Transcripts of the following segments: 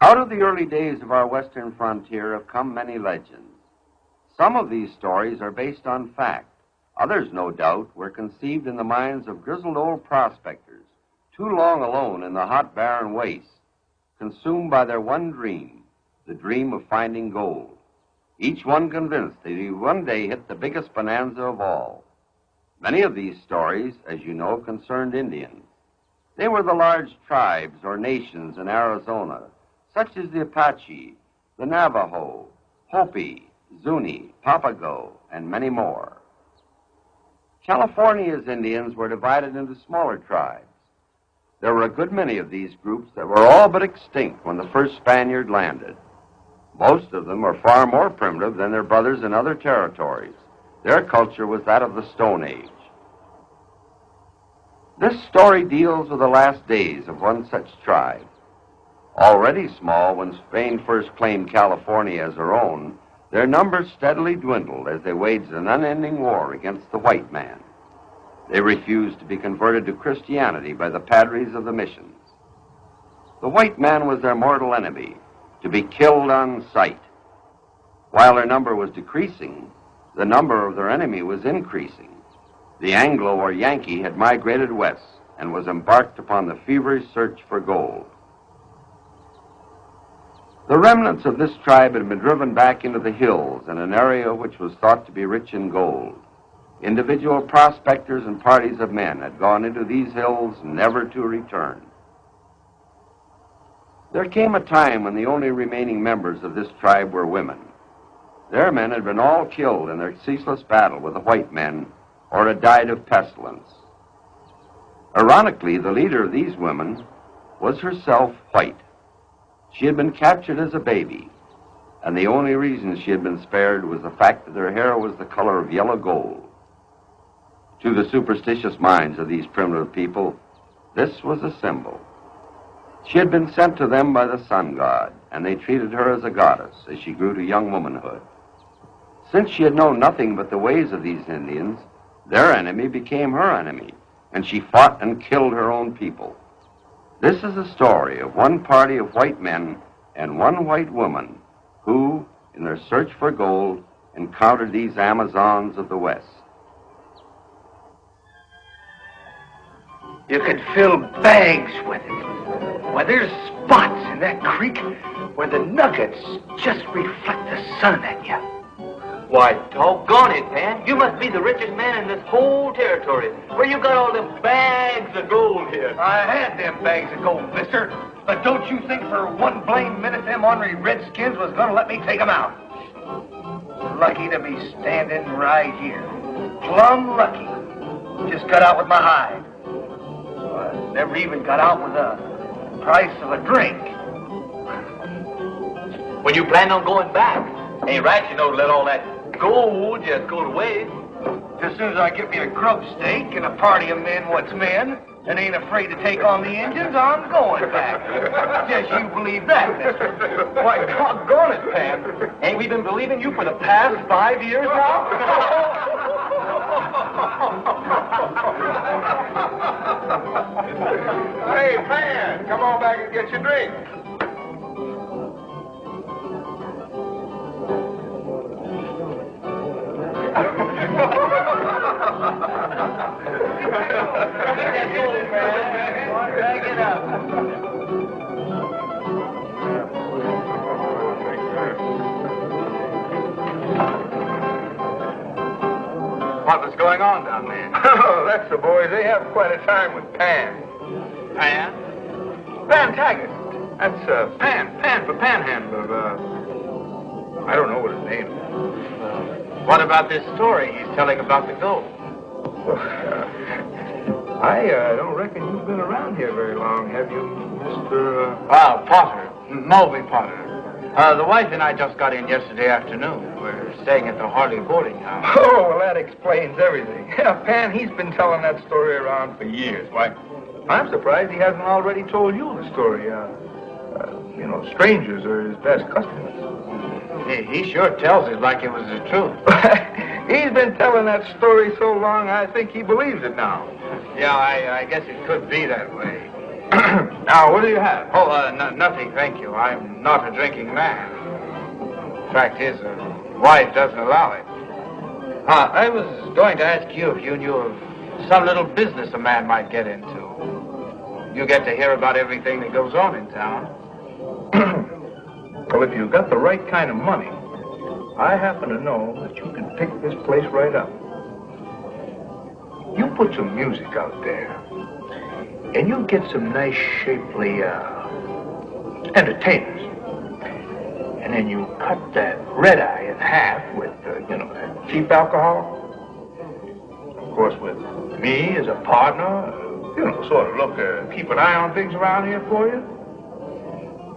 Out of the early days of our western frontier have come many legends. Some of these stories are based on fact. Others, no doubt, were conceived in the minds of grizzled old prospectors, too long alone in the hot, barren wastes, consumed by their one dream, the dream of finding gold. Each one convinced that he would one day hit the biggest bonanza of all. Many of these stories, as you know, concerned Indians. They were the large tribes or nations in Arizona, such as the Apache, the Navajo, Hopi, Zuni, Papago, and many more. California's Indians were divided into smaller tribes. There were a good many of these groups that were all but extinct when the first Spaniard landed. Most of them were far more primitive than their brothers in other territories. Their culture was that of the Stone Age. This story deals with the last days of one such tribe. Already small when Spain first claimed California as her own, their numbers steadily dwindled as they waged an unending war against the white man. They refused to be converted to Christianity by the padres of the missions. The white man was their mortal enemy, to be killed on sight. While their number was decreasing, the number of their enemy was increasing. The Anglo or Yankee had migrated west and was embarked upon the feverish search for gold. The remnants of this tribe had been driven back into the hills in an area which was thought to be rich in gold. Individual prospectors and parties of men had gone into these hills never to return. There came a time when the only remaining members of this tribe were women. Their men had been all killed in their ceaseless battle with the white men or had died of pestilence. Ironically, the leader of these women was herself white. She had been captured as a baby, and the only reason she had been spared was the fact that her hair was the color of yellow gold. To the superstitious minds of these primitive people, this was a symbol. She had been sent to them by the sun god, and they treated her as a goddess as she grew to young womanhood. Since she had known nothing but the ways of these Indians, their enemy became her enemy, and she fought and killed her own people. This is a story of one party of white men and one white woman who, in their search for gold, encountered these Amazons of the West. You could fill bags with it. Why, there's spots in that creek where the nuggets just reflect the sun at you. Why, doggone it, Pan. You must be the richest man in this whole territory. Where you got all them bags of gold here? I had them bags of gold, mister. But don't you think for one blame minute them ornery redskins was gonna let me take them out. Lucky to be standing right here. Plumb lucky. Just got out with my hide. Never even got out with the price of a drink. When you plan on going back, ain't right, you know, to let all that gold just go to waste. As soon as I get me a grub stake and a party of men what's men and ain't afraid to take on the Indians, I'm going back. Just you believe that, mister. Why, doggone it, Pan. Ain't we been believing you for the past 5 years now? Hey, Pan, come on back and get your drink. Drag it up. What was going on down there? Oh, that's the boys. They have quite a time with Pan. Pan? Pan Taggart. That's Pan for Panhandler. I don't know what his name is. What about this story he's telling about the gold? I don't reckon you've been around here very long, have you, Mr. Potter. Mulvey Potter. The wife and I just got in yesterday afternoon. We're staying at the Harley boarding house. Oh, well, that explains everything. Yeah, Pan, he's been telling that story around for years. Why, I'm surprised he hasn't already told you the story. You know, strangers are his best customers. He sure tells it like it was the truth. He's been telling that story so long, I think he believes it now. Yeah, I guess it could be that way. Now, what do you have? Oh, nothing, thank you. I'm not a drinking man. Fact is, wife doesn't allow it. I was going to ask you if you knew of some little business a man might get into. You get to hear about everything that goes on in town. Well, if you've got the right kind of money, I happen to know that you can pick this place right up. You put some music out there, and you get some nice, shapely entertainers. And then you cut that red eye in half with, that cheap alcohol. Of course, with me as a partner, sort of keep an eye on things around here for you.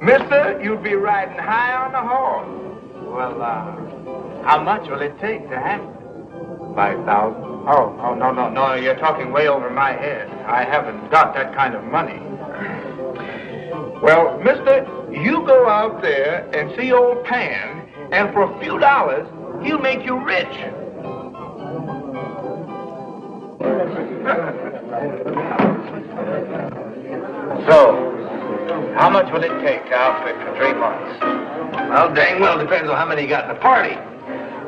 Mister, you'd be riding high on the horse. Well, how much will it take to handle it? 5,000. Oh, no, you're talking way over my head. I haven't got that kind of money. Well, mister, you go out there and see old Pan, and for a few dollars, he'll make you rich. So, how much will it take to outfit for 3 months? Well, dang well depends on how many you got in the party.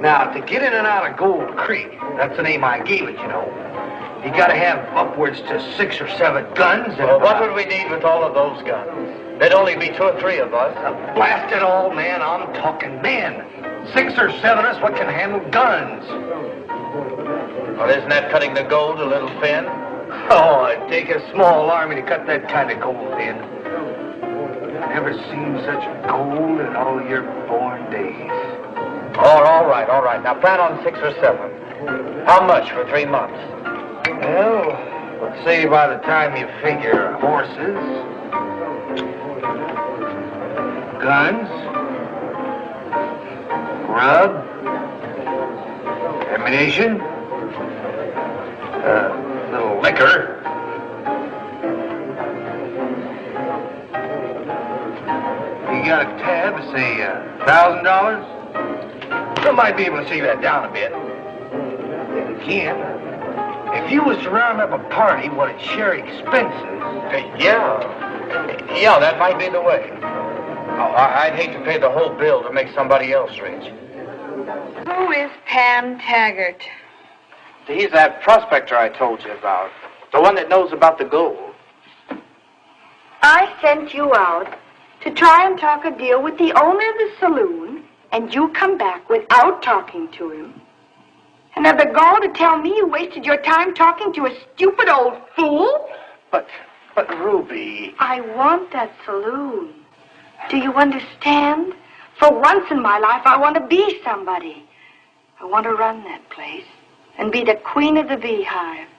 Now, to get in and out of Gold Creek, that's the name I gave it, you gotta have upwards to 6 or 7 guns. And well, what would we need with all of those guns? There'd only be 2 or 3 of us. Blast it all, man, I'm talking men. 6 or 7 of us, what can handle guns? Well, isn't that cutting the gold a little thin? Oh, it'd take a small army to cut that kind of gold in. Never seen such gold in all your born days. Oh, all right. Now plan on 6 or 7. How much for 3 months? Well, let's say by the time you figure horses, guns, grub, ammunition, little liquor. You got a tab, say $1,000? I might be able to save that down a bit. If you can. If you was to round up a party, what'd share expenses? Yeah, that might be the way. Oh, I'd hate to pay the whole bill to make somebody else rich. Who is Pam Taggart? He's that prospector I told you about. The one that knows about the gold. I sent you out to try and talk a deal with the owner of the saloon, and you come back without talking to him. And have the gall to tell me you wasted your time talking to a stupid old fool? But Ruby... I want that saloon. Do you understand? For once in my life, I want to be somebody. I want to run that place and be the queen of the beehive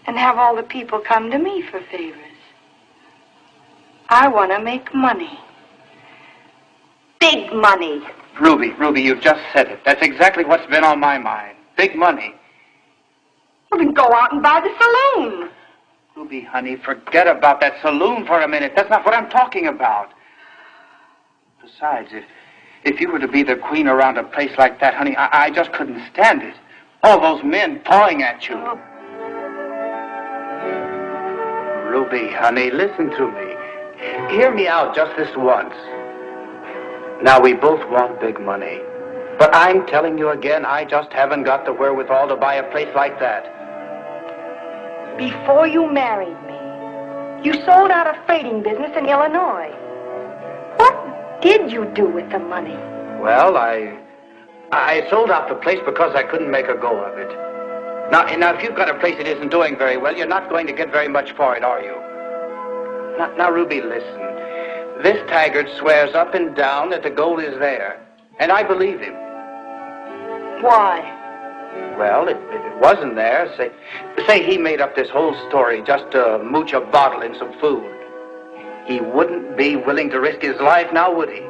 and have all the people come to me for favors. I want to make money. Big money. Ruby, you've just said it. That's exactly what's been on my mind. Big money. Well, then go out and buy the saloon. Ruby, honey, forget about that saloon for a minute. That's not what I'm talking about. Besides, if you were to be the queen around a place like that, honey, I just couldn't stand it. All those men pawing at you. Oh. Ruby, honey, listen to me. Hear me out just this once. Now, we both want big money. But I'm telling you again, I just haven't got the wherewithal to buy a place like that. Before you married me, you sold out a freighting business in Illinois. What did you do with the money? Well, I sold out the place because I couldn't make a go of it. Now, if you've got a place that isn't doing very well, you're not going to get very much for it, are you? Now, Ruby, listen. This Taggart swears up and down that the gold is there, and I believe him. Why? Well, if it wasn't there, say he made up this whole story just to mooch a bottle and some food. He wouldn't be willing to risk his life now, would he?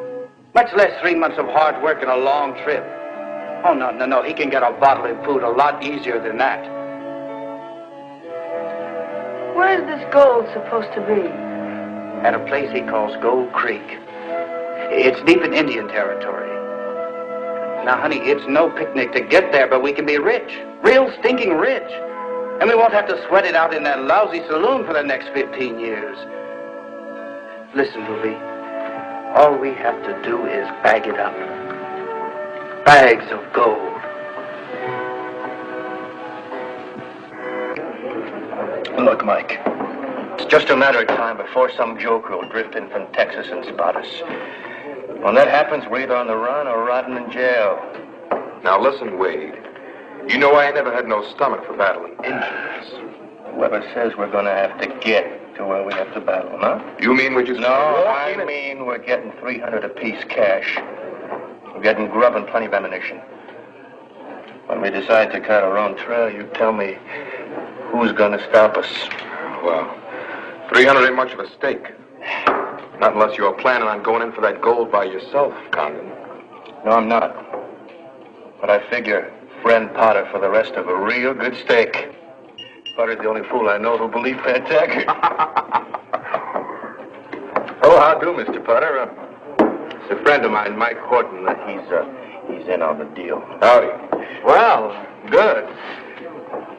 Much less 3 months of hard work and a long trip. Oh, no, he can get a bottle and food a lot easier than that. Where's this gold supposed to be? At a place he calls Gold Creek. It's deep in Indian territory. Now, honey, it's no picnic to get there, but we can be rich. Real stinking rich. And we won't have to sweat it out in that lousy saloon for the next 15 years. Listen, Ruby. All we have to do is bag it up. Bags of gold. Look, Mike. It's just a matter of time before some joker will drift in from Texas and spot us. When that happens, we're either on the run or rotting in jail. Now listen, Wade. You know I ain't never had no stomach for battling Injuns. Whoever says we're going to have to get to where we have to battle, huh? You mean we just... No, I mean we're getting $300 apiece cash. We're getting grub and plenty of ammunition. When we decide to cut our own trail, you tell me who's going to stop us. Well, 300 ain't much of a stake. Not unless you're planning on going in for that gold by yourself, Condon. No, I'm not. But I figure friend Potter for the rest of a real good stake. Potter's the only fool I know who'll believe Pat Taggart. Oh, how do, Mr. Potter? It's a friend of mine, Mike Horton. He's in on the deal. Howdy. Well, good.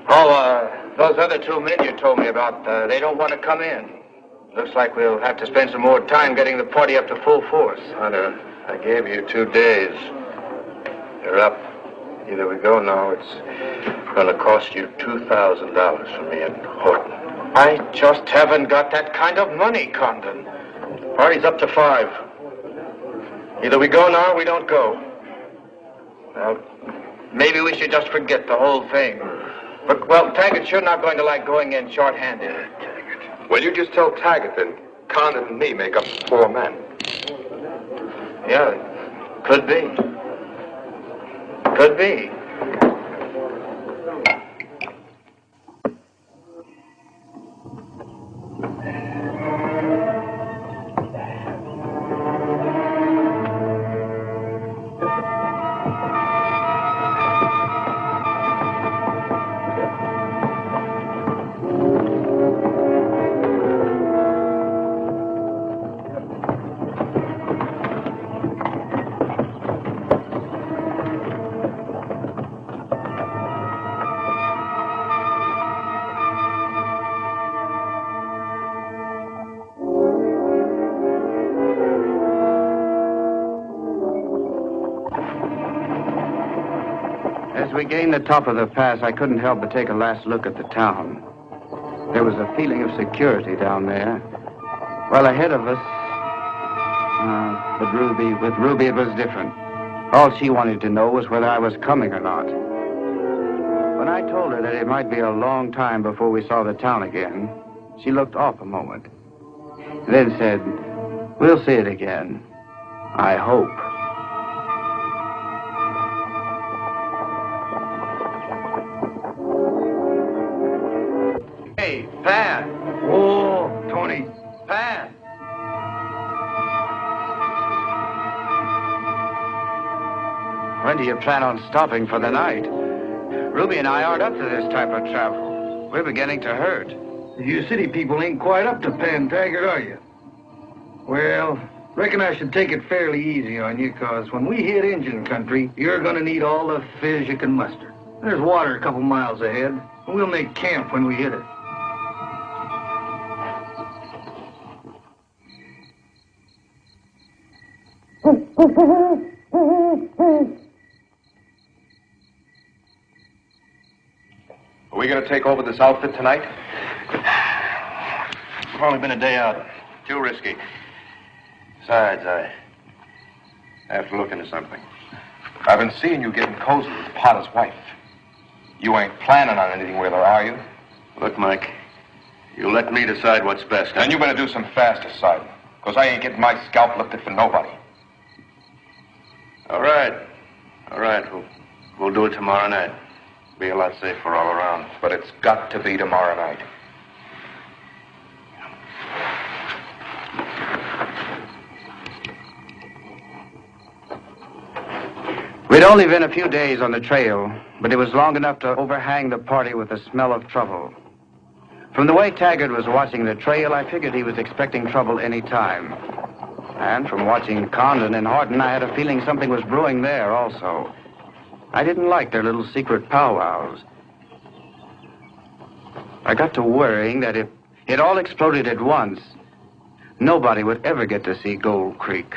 Oh, those other two men you told me about, they don't want to come in. Looks like we'll have to spend some more time getting the party up to full force. Hunter, I gave you 2 days. You're up. Either we go now, it's going to cost you $2,000 for me and Horton. I just haven't got that kind of money, Condon. Party's up to 5. Either we go now or we don't go. Now, maybe we should just forget the whole thing. But, well, Taggart's sure not going to like going in short-handed. Well, you just tell Taggart that Condon and me make up 4 men. Yeah, could be. Could be. As we gained the top of the pass, I couldn't help but take a last look at the town. There was a feeling of security down there. While ahead of us, with Ruby it was different. All she wanted to know was whether I was coming or not. When I told her that it might be a long time before we saw the town again, she looked off a moment, and then said, "We'll see it again. I hope." Hey, Pat. Oh, Tony. Pat. When do you plan on stopping for the night? Ruby and I aren't up to this type of travel. We're beginning to hurt. You city people ain't quite up to Pan Taggart, are you? Well, reckon I should take it fairly easy on you, 'cause when we hit Indian country, you're gonna need all the fizz you can muster. There's water a couple miles ahead, and we'll make camp when we hit it. Are we going to take over this outfit tonight? It's only been a day out. Too risky. Besides, I have to look into something. I've been seeing you getting cozy with Potter's wife. You ain't planning on anything with her, are you? Look, Mike, you let me decide what's best. And you better do some fast deciding, because I ain't getting my scalp lifted for nobody. All right. We'll do it tomorrow night. Be a lot safer all around. But it's got to be tomorrow night. We'd only been a few days on the trail, but it was long enough to overhang the party with the smell of trouble. From the way Taggart was watching the trail, I figured he was expecting trouble any time. And from watching Condon and Horton, I had a feeling something was brewing there also. I didn't like their little secret powwows. I got to worrying that if it all exploded at once, nobody would ever get to see Gold Creek.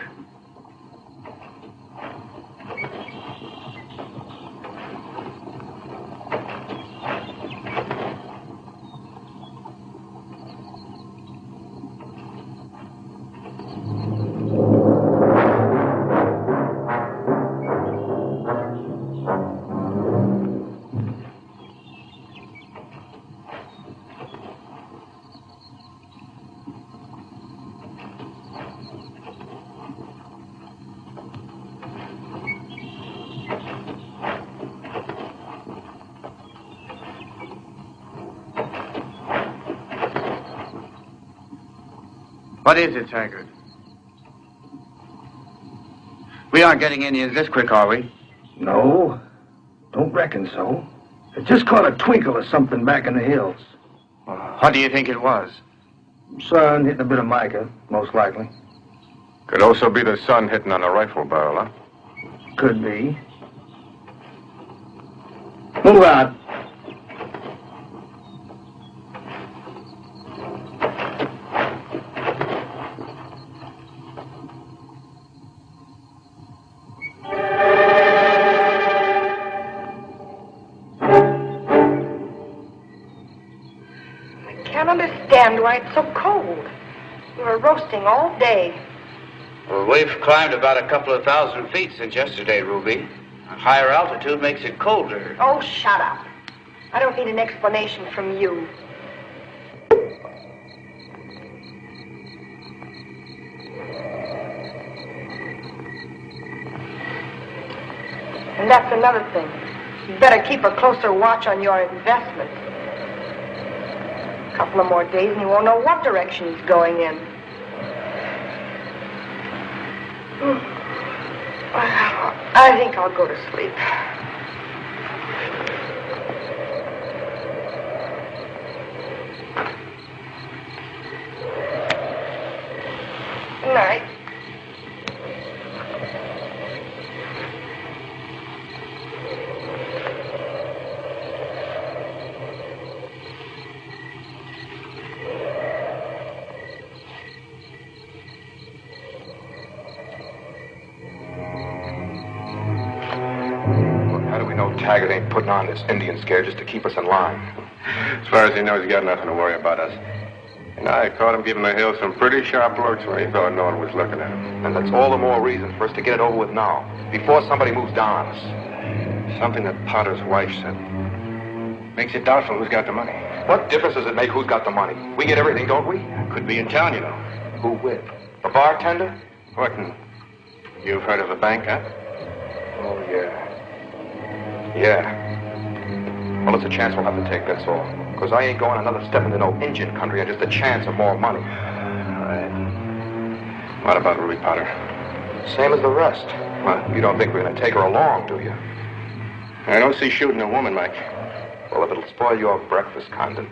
What is it, Taggart? We aren't getting Indians this quick, are we? No, don't reckon so. I just caught a twinkle of something back in the hills. What do you think it was? Sun hitting a bit of mica, most likely. Could also be the sun hitting on a rifle barrel, huh? Could be. Move out. Why it's so cold. We were roasting all day. Well, we've climbed about a couple of 1,000 feet since yesterday, Ruby. A higher altitude makes it colder. Oh, shut up. I don't need an explanation from you. And that's another thing. You better keep a closer watch on your investments. A couple of more days and you won't know what direction he's going in. I think I'll go to sleep. Good night. Taggart ain't putting on this Indian scare just to keep us in line. As far as he knows, he got nothing to worry about us. And I caught him giving the hill some pretty sharp looks when he thought no one was looking at him. And that's all the more reason for us to get it over with now, before somebody moves down on us. Something that Potter's wife said. Makes it doubtful who's got the money. What difference does it make who's got the money? We get everything, don't we? Could be in town, you know. Who with? The bartender? What? You've heard of a bank, huh? Oh, yeah. Yeah. Well, it's a chance we'll have to take, that's all. Because I ain't going another step into no Indian country on just a chance of more money. All right. What about Ruby Potter? Same as the rest. Well, you don't think we're going to take her along, do you? I don't see shooting a woman, Mike. Well, if it'll spoil your breakfast, Condon,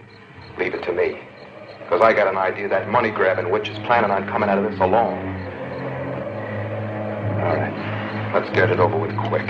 leave it to me. Because I got an idea that money-grabbing witch is planning on coming out of this alone. All right. Let's get it over with quick.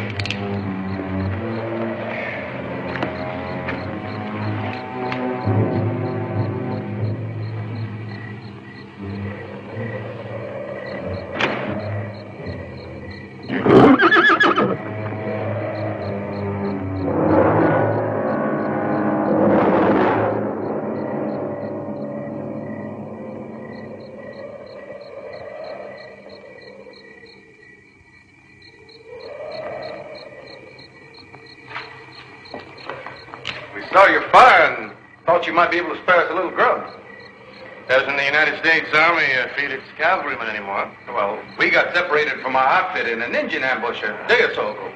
Saw your fire and thought you might be able to spare us a little grub. Doesn't the United States Army feed its cavalrymen anymore? Well, we got separated from our outfit in an Indian ambush a day or so ago.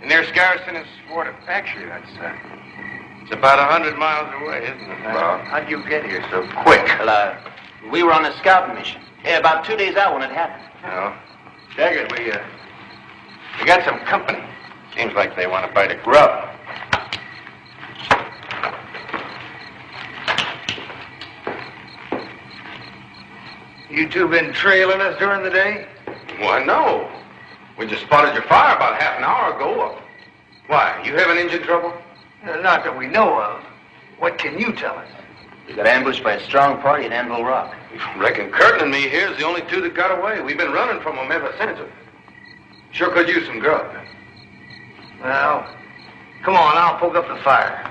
Near Scarson Fort Apache, it's about 100 miles away, isn't it? Well, how'd you get here so quick? Well, we were on a scouting mission. About 2 days out when it happened. No. Taggart, we got some company. Seems like they want to bite a grub. You two been trailing us during the day? Why, no. We just spotted your fire about half an hour ago. Why, you having engine trouble? Not that we know of. What can you tell us? We got ambushed by a strong party at Anvil Rock. Reckon Curtin and me here's the only two that got away. We've been running from them ever since. Sure could use some grub. Well, come on, I'll poke up the fire.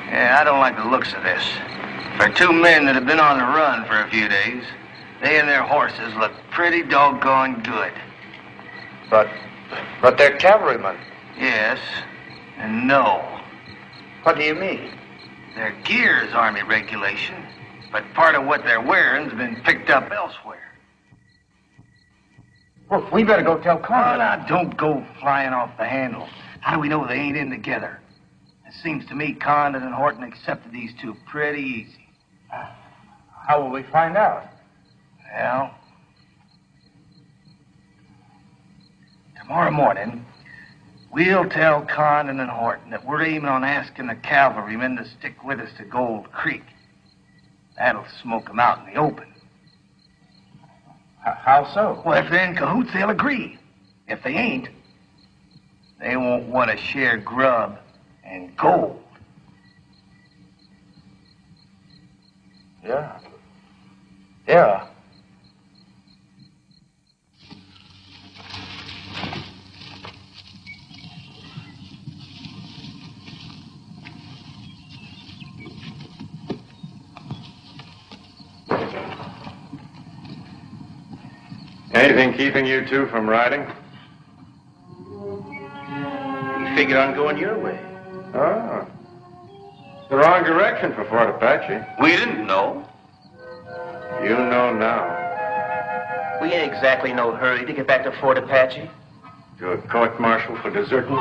Yeah, I don't like the looks of this. For two men that have been on the run for a few days, they and their horses look pretty doggone good. But they're cavalrymen. Yes, and no. What do you mean? Their gear's Army regulation, but part of what they're wearing's been picked up elsewhere. Well, we better go tell Oh, Conrad. now, don't go flying off the handle. How do we know they ain't in together? It seems to me Condon and Horton accepted these two pretty easy. How will we find out? Well, tomorrow morning, we'll tell Condon and Horton that we're aiming on asking the cavalrymen to stick with us to Gold Creek. That'll smoke them out in the open. How so? Well, if they're in cahoots, they'll agree. If they ain't, they won't want to share grub and gold. Yeah. Yeah. Anything keeping you two from riding? We figured on going your way. Oh. The wrong direction for Fort Apache. We didn't know. You know now. We ain't exactly no hurry to get back to Fort Apache. To a court-martial for deserting?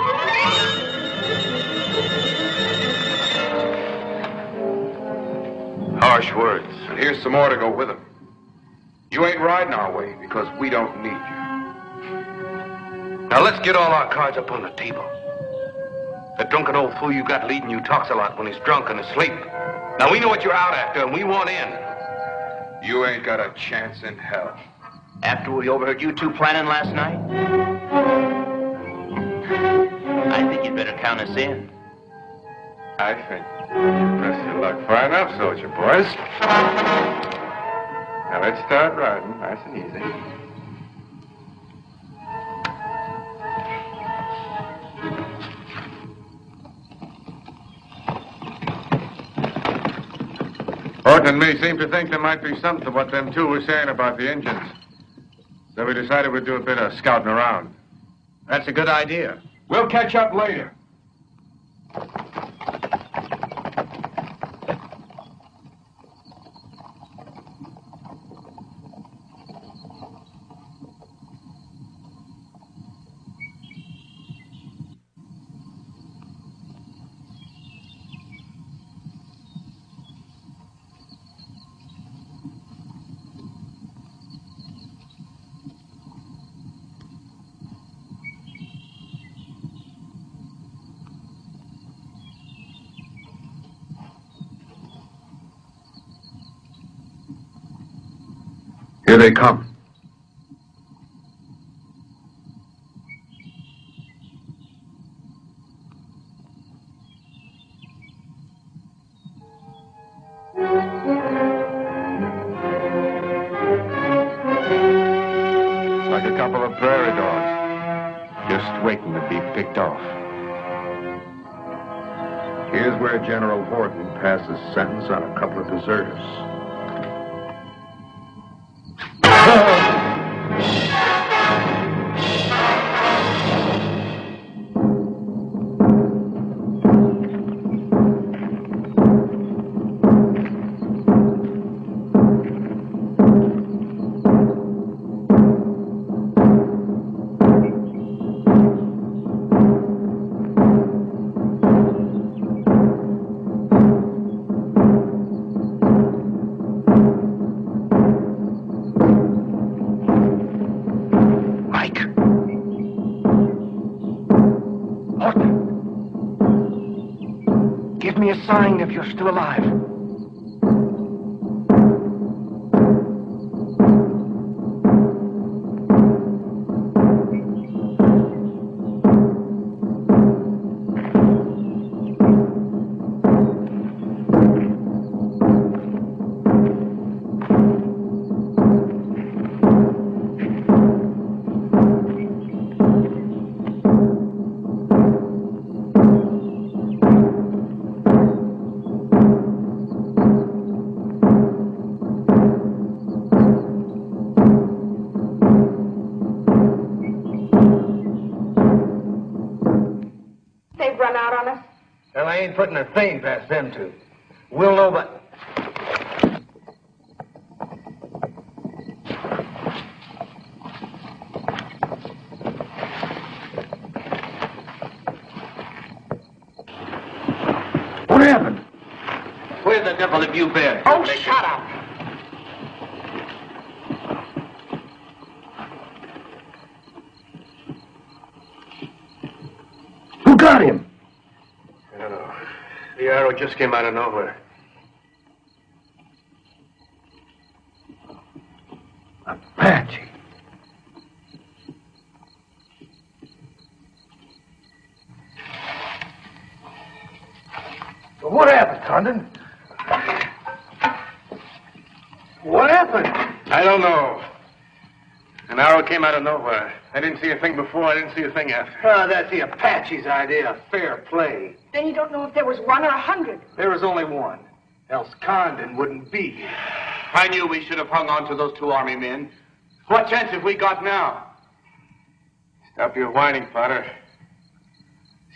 Harsh words. And here's some more to go with them. You ain't riding our way because we don't need you. Now let's get all our cards up on the table. The drunken old fool you got leading you talks a lot when he's drunk and asleep. Now we know what you're out after and we want in. You ain't got a chance in hell. After we overheard you two planning last night? I think you'd better count us in. I think you press your luck far enough, soldier boys. Now let's start riding, nice and easy. Horton and me seem to think there might be something to what them two were saying about the Indians. So we decided we'd do a bit of scouting around. That's a good idea. We'll catch up later. Here they come. Like a couple of prairie dogs, just waiting to be picked off. Here's where General Horton passes sentence on a couple of deserters. Give me a sign if you're still alive. run out on us? Well, I ain't putting a thing past them two. We'll know by... What happened? Where the devil have you been? Oh, shut up. Who got him? I don't know. The arrow just came out of nowhere. Apache. What happened, Condon? What happened? I don't know. An arrow came out of nowhere. I didn't see a thing before. I didn't see a thing after. That's the Apache's idea of fair play. Then you don't know if there was 1 or 100. There was only one. Else Condon wouldn't be here. I knew we should have hung on to those 2 army men. What chance have we got now? Stop your whining, Potter.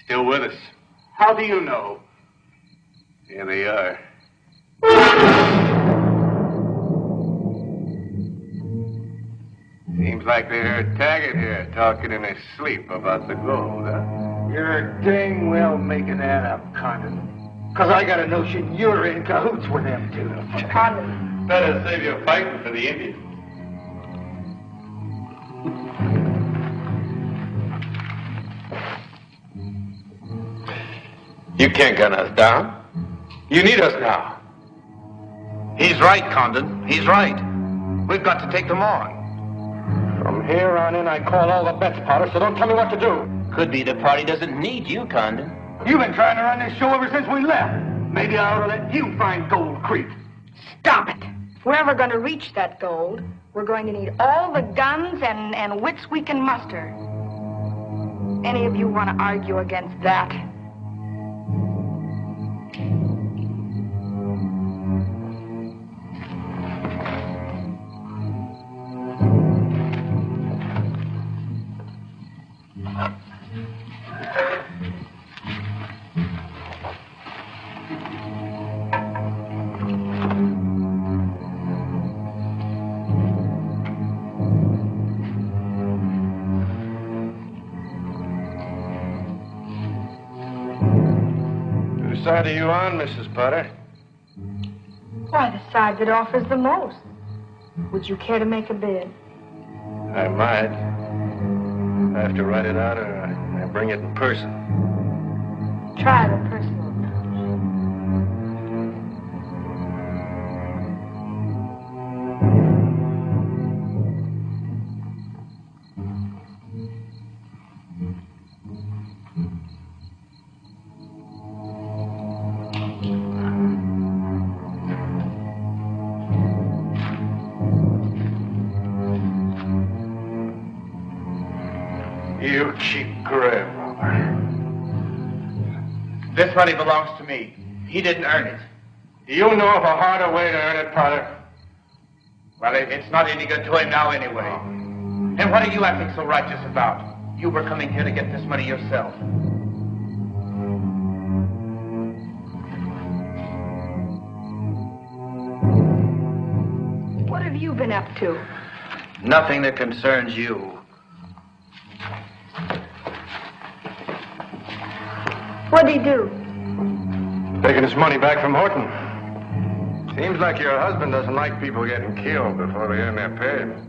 Still with us. How do you know? Here they are. Seems like they heard Taggart here talking in his sleep about the gold, huh? You're dang well making that up, Condon. Because I got a notion you're in cahoots with them two. Condon. Better save your fighting for the Indians. You can't gun us down. You need us now. He's right, Condon. He's right. We've got to take them on. From here on in, I call all the bets, Potter, so don't tell me what to do. Could be the party doesn't need you, Condon. You've been trying to run this show ever since we left. Maybe I ought to let you find Gold Creek. Stop it. If we're ever going to reach that gold, we're going to need all the guns and wits we can muster. Any of you want to argue against that? Whose side are you on, Mrs. Potter? Why, the side that offers the most. Would you care to make a bid? I might. I have to write it out or I bring it in person. Try the personal. You cheap grave robber. This money belongs to me. He didn't earn it. Do you know of a harder way to earn it, Potter? Well, it's not any good to him now anyway. And what are you acting so righteous about? You were coming here to get this money yourself. What have you been up to? Nothing that concerns you. What'd he do? Taking his money back from Horton. Seems like your husband doesn't like people getting killed before they earn their pay.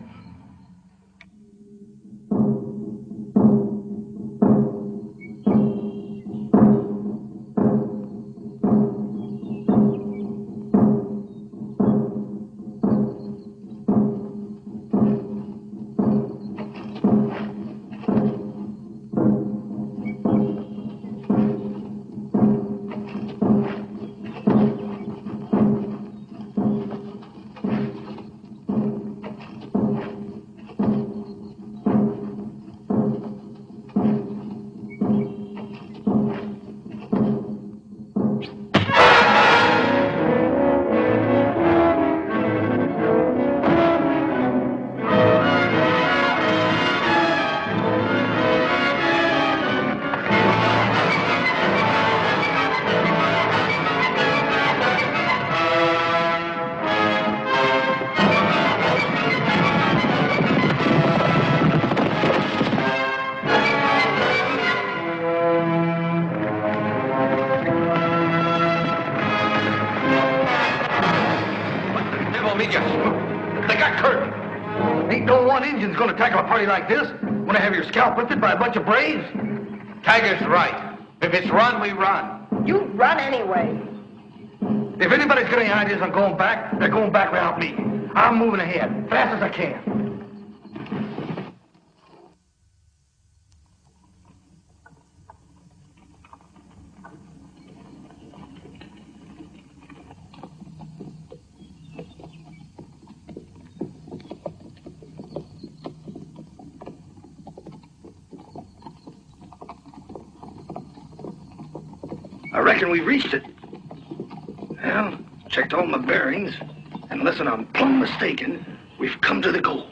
one Indian's gonna tackle a party like this? Wanna have your scalp lifted by a bunch of braves? Tiger's right. If it's run, we run. You run anyway. If anybody's got any ideas on going back, they're going back without me. I'm moving ahead, fast as I can. I reckon we've reached it. Well, checked all my bearings, and unless I'm plumb mistaken, we've come to the gold.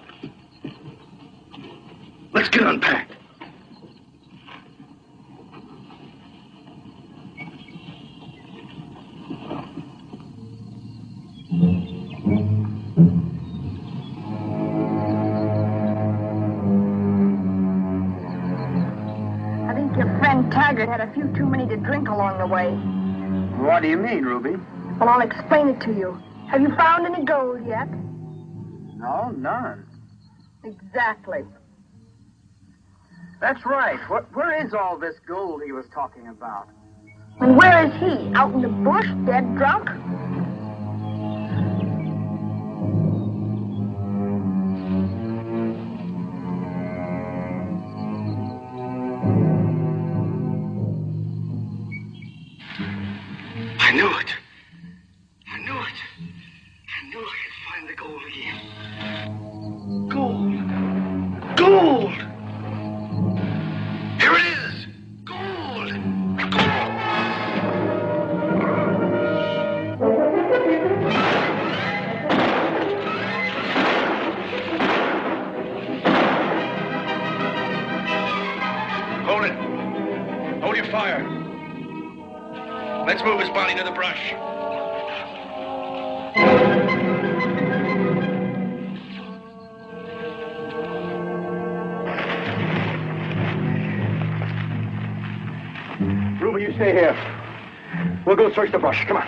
Let's get unpacked. I think your friend Taggart had a few too many to drink along the way. What do you mean, Ruby? Well, I'll explain it to you. Have you found any gold yet? No, none. Exactly. That's right. Where is all this gold he was talking about? And where is he? Out in the bush, dead drunk? I knew it. I knew it. I knew I could find the gold again. Gold. Gold! Here it is! Gold! Gold! Hold it. Hold your fire. Let's move his body to the brush. Ruby, you stay here. We'll go search the brush. Come on.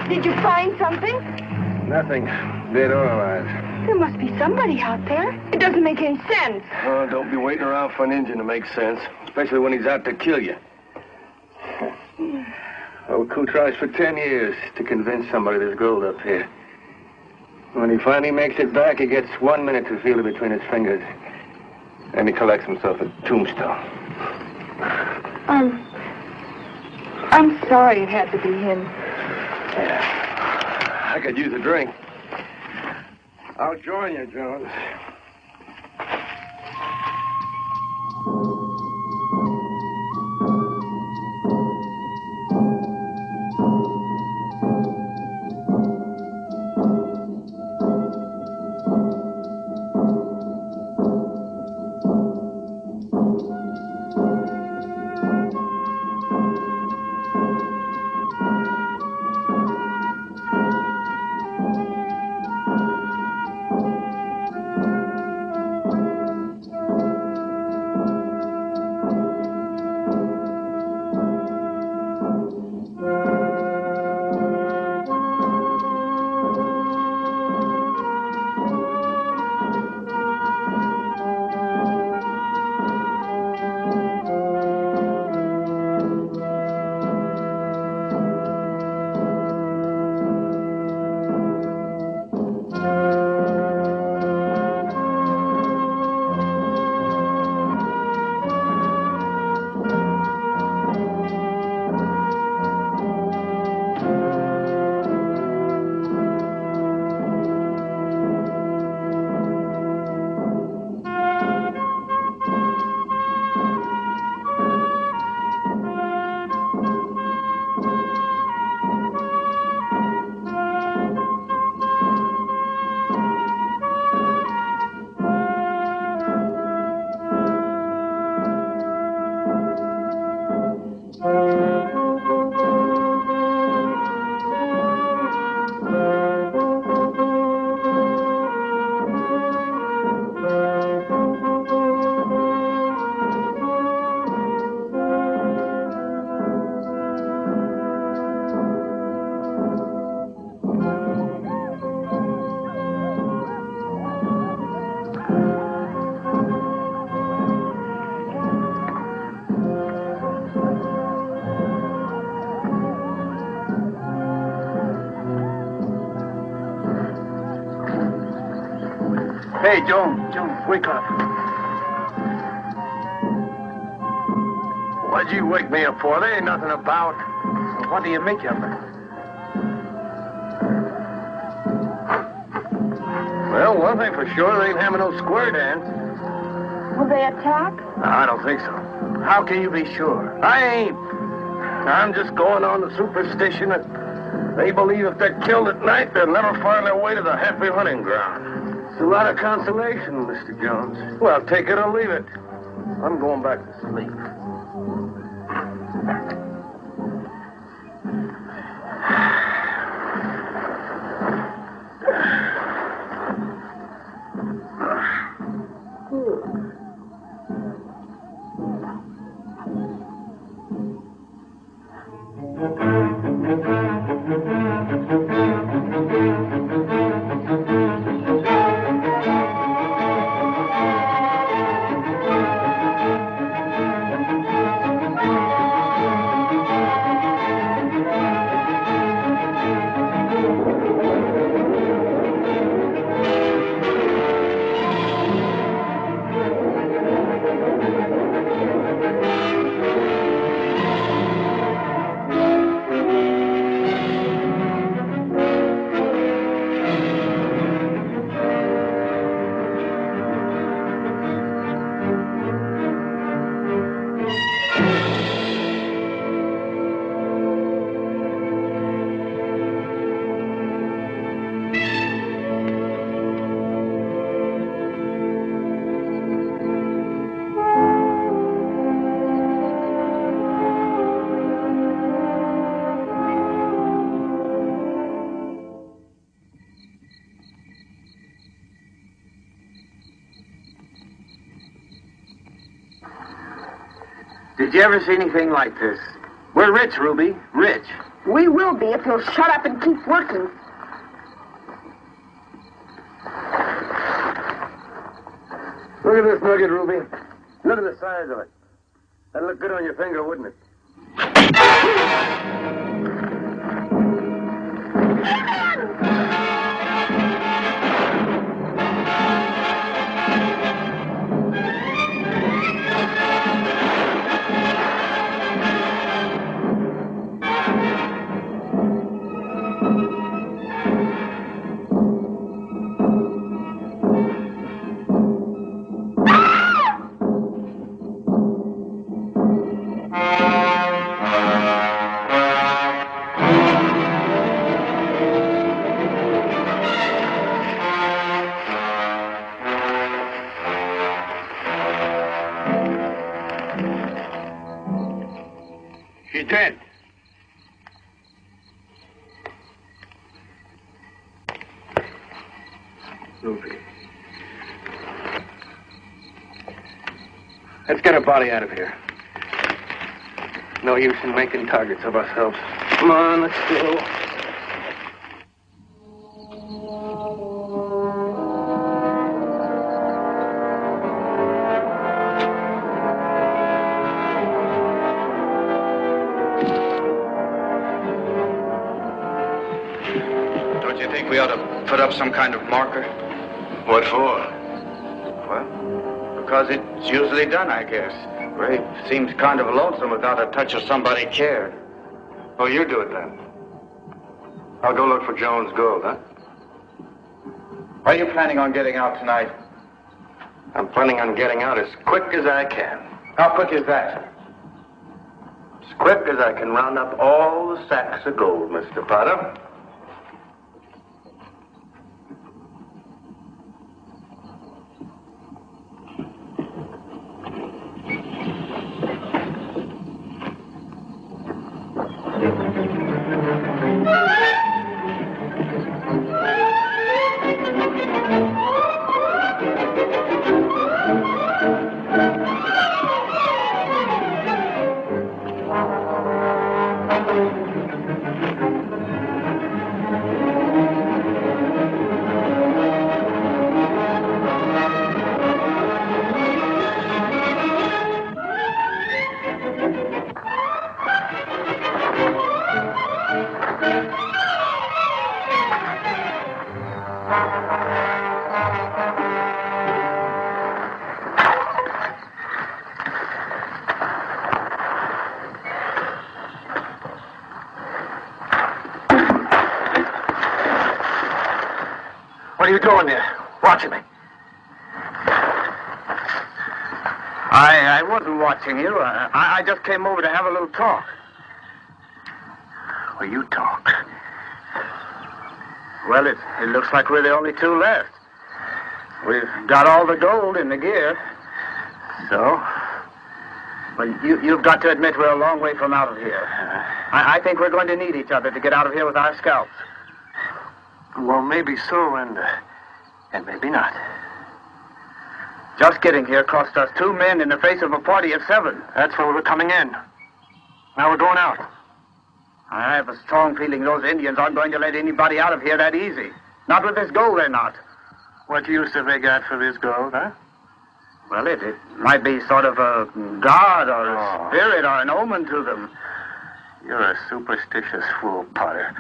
Did you find something? Nothing. Dead or alive. There must be somebody out there. It doesn't make any sense. Oh, don't be waiting around for an Indian to make sense, especially when he's out to kill you. Old Coo tries for 10 years to convince somebody there's gold up here. When he finally makes it back, he gets 1 minute to feel it between his fingers. Then he collects himself a tombstone. I'm sorry it had to be him. Yeah. I could use a drink. I'll join you, Jones. Hey, Jones, wake up. What'd you wake me up for? There ain't nothing about. What do you make of it? Well, one thing for sure, they ain't having no square dance. Will they attack? No, I don't think so. How can you be sure? I ain't. I'm just going on the superstition that they believe if they're killed at night, they'll never find their way to the happy hunting ground. It's a lot of consolation, Mr. Jones. Well, take it or leave it. I'm going back to sleep. Did you ever see anything like this? We're rich, Ruby. Rich. We will be if you'll shut up and keep working. Look at this nugget, Ruby. Look at the size of it. That'd look good on your finger, wouldn't it? She's dead. Ruby. Let's get her body out of here. No use in making targets of ourselves. Come on, let's go. Don't you think we ought to put up some kind of marker? What for? Well, because it's usually done, I guess. Grave seems kind of lonesome without a touch of somebody cared. Oh, you do it then. I'll go look for Jones' gold, huh? Are you planning on getting out tonight? I'm planning on getting out as quick as I can. How quick is that? As quick as I can round up all the sacks of gold, Mr. Potter. doing there? Watching me? I wasn't watching you. I just came over to have a little talk. Well, you talk. Well, it looks like we're the only two left. We've got all the gold in the gear. So? Well, you've got to admit we're a long way from out of here. I think we're going to need each other to get out of here with our scalps. Well, maybe so, and maybe not. Just getting here cost us 2 men in the face of a party of 7. That's when we were coming in. Now we're going out. I have a strong feeling those Indians aren't going to let anybody out of here that easy. Not with this gold, they're not. What use have they got for this gold, huh? Well, it might be sort of a god or a spirit or an omen to them. You're a superstitious fool, Potter.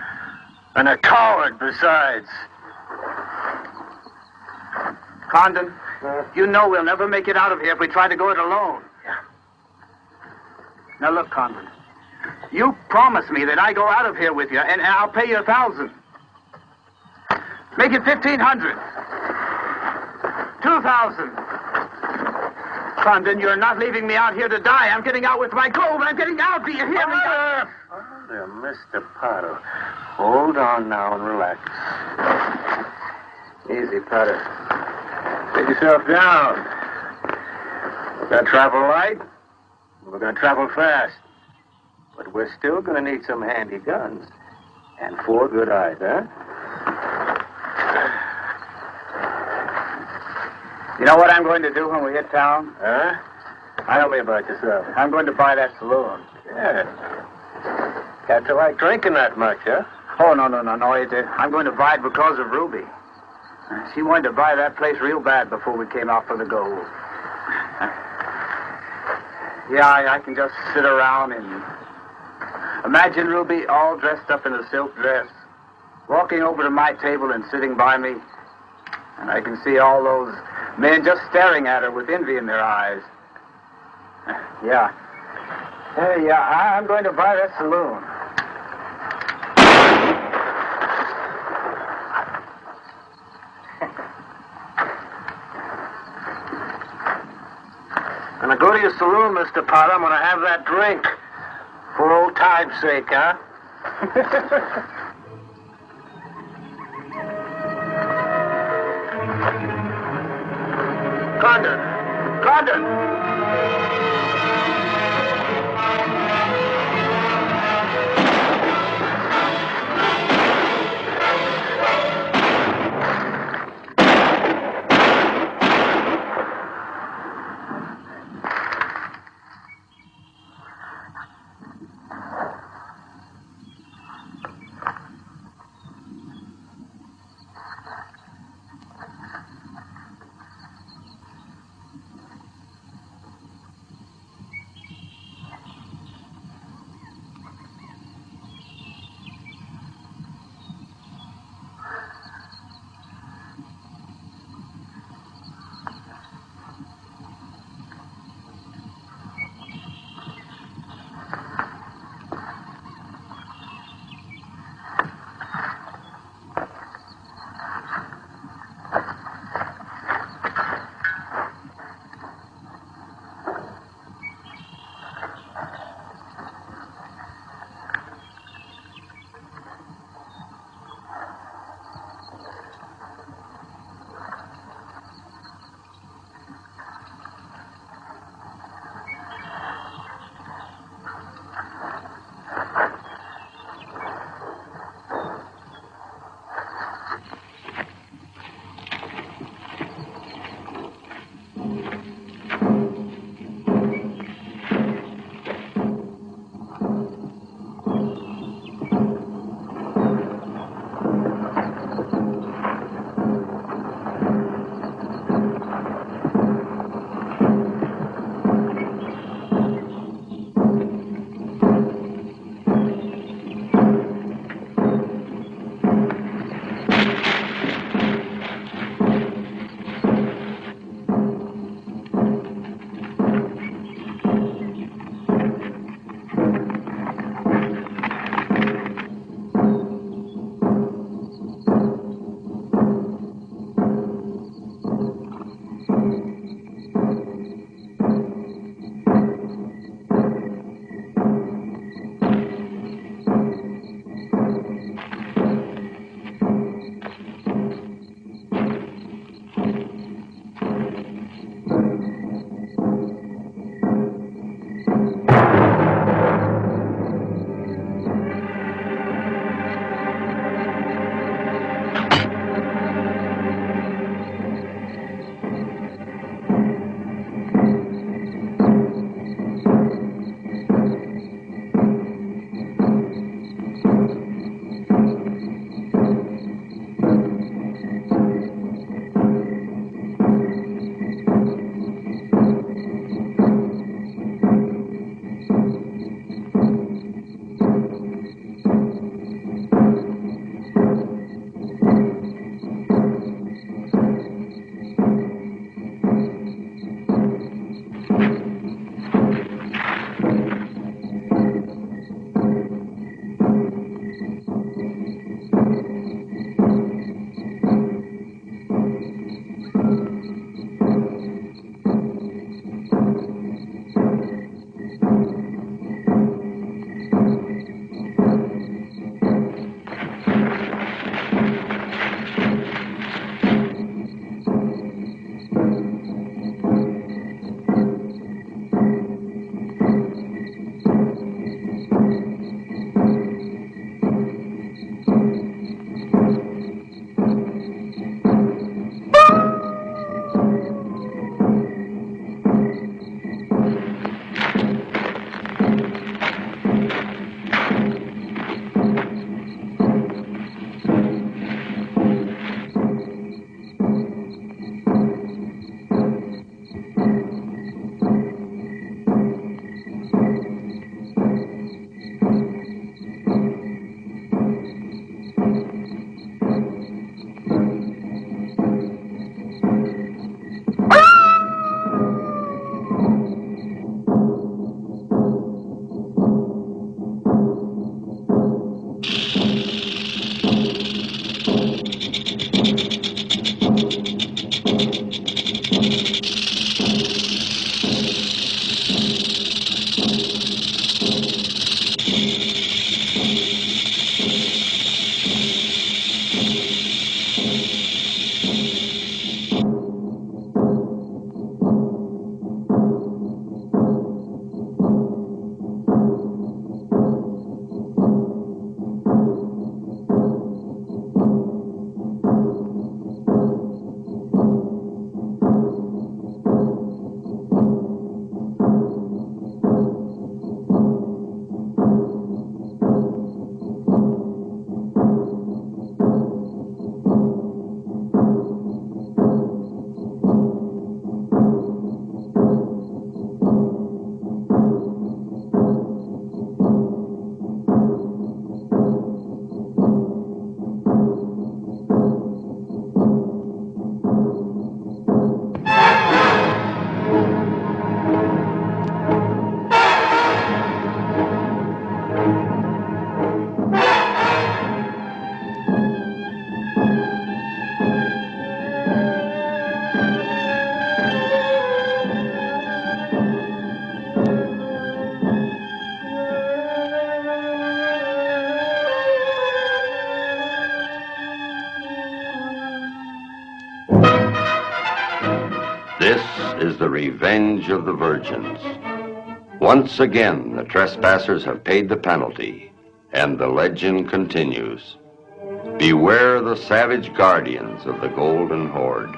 And a coward, besides. Condon, you know we'll never make it out of here if we try to go it alone. Yeah. Now, look, Condon. You promise me that I go out of here with you, and I'll pay you 1,000. Make it 1,500. 2,000. Condon, you're not leaving me out here to die. I'm getting out with my gold. I'm getting out. Do you hear me? There, Mr. Potter. Hold on now and relax. Easy, Potter. Take yourself down. We're going to travel light. We're going to travel fast. But we're still going to need some handy guns. And 4 good eyes, huh? You know what I'm going to do when we hit town? Huh? Tell me about yourself. I'm going to buy that saloon. Yeah. Got to like drinking that much, huh? Oh, no. I'm going to buy it because of Ruby. She wanted to buy that place real bad before we came out for the gold. Yeah, I can just sit around and imagine Ruby all dressed up in a silk dress, walking over to my table and sitting by me. And I can see all those men just staring at her with envy in their eyes. Yeah. I'm going to buy that saloon. When I go to your saloon, Mr. Potter, I'm going to have that drink. For old time's sake, huh? Condon! This is the revenge of the virgins. Once again, the trespassers have paid the penalty, and the legend continues. Beware the savage guardians of the Golden Horde.